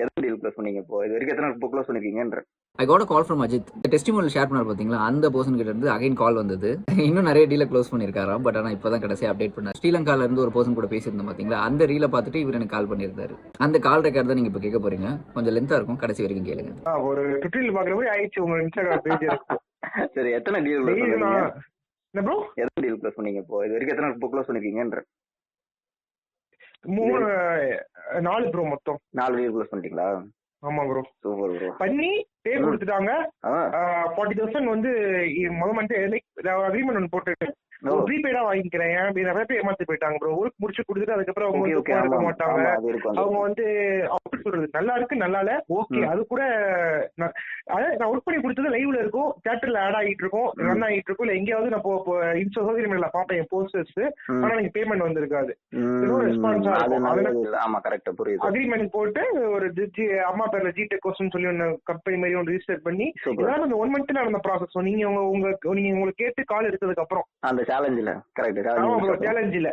எத்தனை deal close பண்ணீங்க இப்போ? இது வரைக்கும் எத்தனை புக் க்ளோஸ் பண்ணிருக்கீங்கன்ற? I got a call from Ajith. Testimonial share பண்ணார் பாத்தீங்களா, அந்த பர்சன் கிட்ட இருந்து அகைன் கால் வந்தது. இன்னும் நிறைய டீல க்ளோஸ் பண்ணிருக்காராம். பட் ஆனா இப்பதான் கடைசியா அப்டேட் பண்ணார். ஸ்ரீலங்கால இருந்து ஒரு பர்சன் கூட பேசியிருந்தோம் பாத்தீங்களா, அந்த ரீல பார்த்துட்டு இவர் எனக்கு கால் பண்ணியிருந்தாரு. அந்த கால் ரெக்கார்ட் தான் நீங்க இப்ப கேட்க போறீங்க. கொஞ்சம் லென்த்தா இருக்கும், கடைசி வரைக்கும் கேளுங்க. ஒரு டுட்டோரியல் பாக்குற மாதிரி ஆயிடுச்சு உங்க இன்ஸ்டாகிராம் பேஜ். சரி, எத்தனை டீல் க்ளோஸ் பண்ணீங்க? என்ன ப்ரோ? எத்தனை டீல் க்ளோஸ் பண்ணீங்க இப்போ? இது வரைக்கும் எத்தனை புக் க்ளோஸ் பண்ணிருக்கீங்கன்ற? 4 ப்ரோ மொத்தம். 4 டீல் க்ளோஸ் பண்ணிட்டீங்களா? ஆமா ப்ரோ. Super bro. பண்ணி பே கொடுத்துட்டாங்க. 40,000 வந்து முதல் மந்த் அக்ரிமெண்ட் ஒன்று போட்டுட்டு ப்ரீபெய்டா வாங்கிக்கிறேன். நிறைய பேர் ஏமாத்தி போயிட்டாங்க ப்ரோ. ஒர்க் முடிச்சு கொடுத்துட்டு அதுக்கப்புறம் அவங்க வந்து இருக்க மாட்டாங்க. அவங்க வந்து அப்படி சொல்றது நல்லா இருக்கு நல்லா இல்ல ஓகே. அது கூட நான் ஒர்க் பண்ணி கொடுத்தது லைவ்ல இருக்கும், தியேட்டர்ல ஆட் ஆகிட்டு இருக்கும், ரன் ஆகிட்டு இருக்கும். இல்ல எங்கேயாவது நான் இன்ஸ்டா சோசியல் மீடியால பாப்பேன் என் போஸ்டர்ஸ். ஆனா எனக்கு பேமெண்ட் வந்திருக்காது. அக்ரிமெண்ட் போட்டு ஒரு அம்மா பேர்ல ஜிடெக் கோர்ஸ் சொல்லி ஒன்னு கம்பெனி மாதிரி ஒன்று ரிஜிஸ்டர் பண்ணி இதெல்லாம் அந்த 1 மந்த் நடந்த ப்ராசஸ். நீங்க உங்களுக்கு கேட்டு கால் எடுத்ததுக்கு அப்புறம் அந்த சேலஞ்சில கரெக்ட். சேலஞ்சில